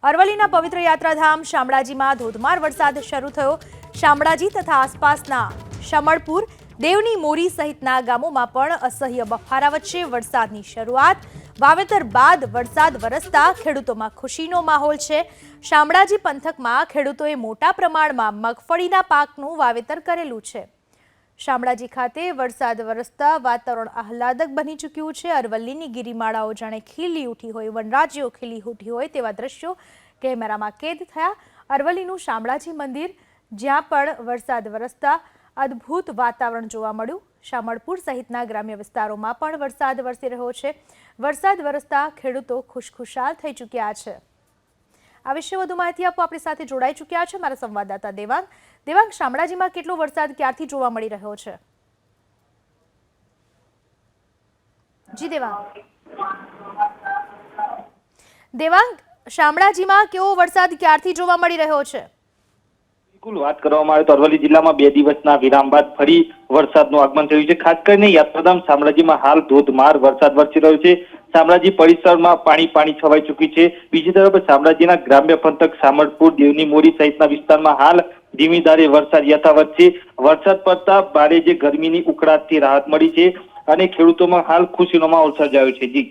અરવલ્લીના પવિત્ર યાત્રાધામ શામળાજીમાં ધોધમાર વરસાદ શરૂ થયો। શામળાજી તથા આસપાસના શમળપુર, દેવની મોરી સહિતના ગામોમાં પણ અસહ્ય બફારા વચ્ચે વરસાદની શરૂઆત। વાવેતર બાદ વરસાદ વરસતા ખેડૂતોમાં ખુશીનો માહોલ છે। શામળાજી પંથકમાં ખેડૂતોએ મોટા પ્રમાણમાં મગફળીના પાકનું વાવેતર કરેલું છે। શામળાજી ખાતે વરસાદ વરસતા વાતાવરણ આહલાદક બની ચૂક્યું છે। અરવલ્લીની ગિરિમાળાઓ જાણે ખીલી ઉઠી હોય, વનરાજીઓ ખીલી ઉઠી હોય તેવા દ્રશ્યો કેમેરામાં કેદ થયા। અરવલ્લીનું શામળાજી મંદિર, જ્યાં પણ વરસાદ વરસતા અદ્ભુત વાતાવરણ જોવા મળ્યું। શામળપુર સહિતના ગ્રામ્ય વિસ્તારોમાં પણ વરસાદ વરસી રહ્યો છે। વરસાદ વરસતા ખેડૂતો ખુશખુશાલ થઈ ચૂક્યા છે। આ વિશે વધુ માહિતી આપવા આપણી સાથે જોડાઈ ચૂક્યા છે મારા સંવાદદાતા દેવાંગ। દેવાંગ, શામળાજીમાં કેટલો વરસાદ ક્યારથી જોવા મળી રહ્યો છે? જી દેવાંગ, શામળાજીમાં કેવો વરસાદ ક્યારથી જોવા મળી રહ્યો છે? બિલકુલ, વાત કરવામાં આવે તો અરવલ્લી જિલ્લામાં 2 દિવસના વિરામ બાદ ફરી વરસાદનું આગમન થયું છે। ખાસ કરીને યાત્રાધામ શામળાજીમાં હાલ ધોધમાર વરસાદ વરસી રહ્યો છે। શામળાજી પરિસરમાં પાણી છવાઈ ચૂકી છે। બીજી તરફ શામળાજીના ગ્રામ્ય પંથક શામળપુર, દેવની મોરી સહિતના વિસ્તારમાં હાલ ધીમી ધારે વરસાદ યથાવત છે। વરસાદ પડતા ભારે જે ગરમીની ઉકળાટથી રાહત મળી છે અને ખેડૂતોમાં હાલ ખુશીનો માહોલ સર્જાયો છે। જી।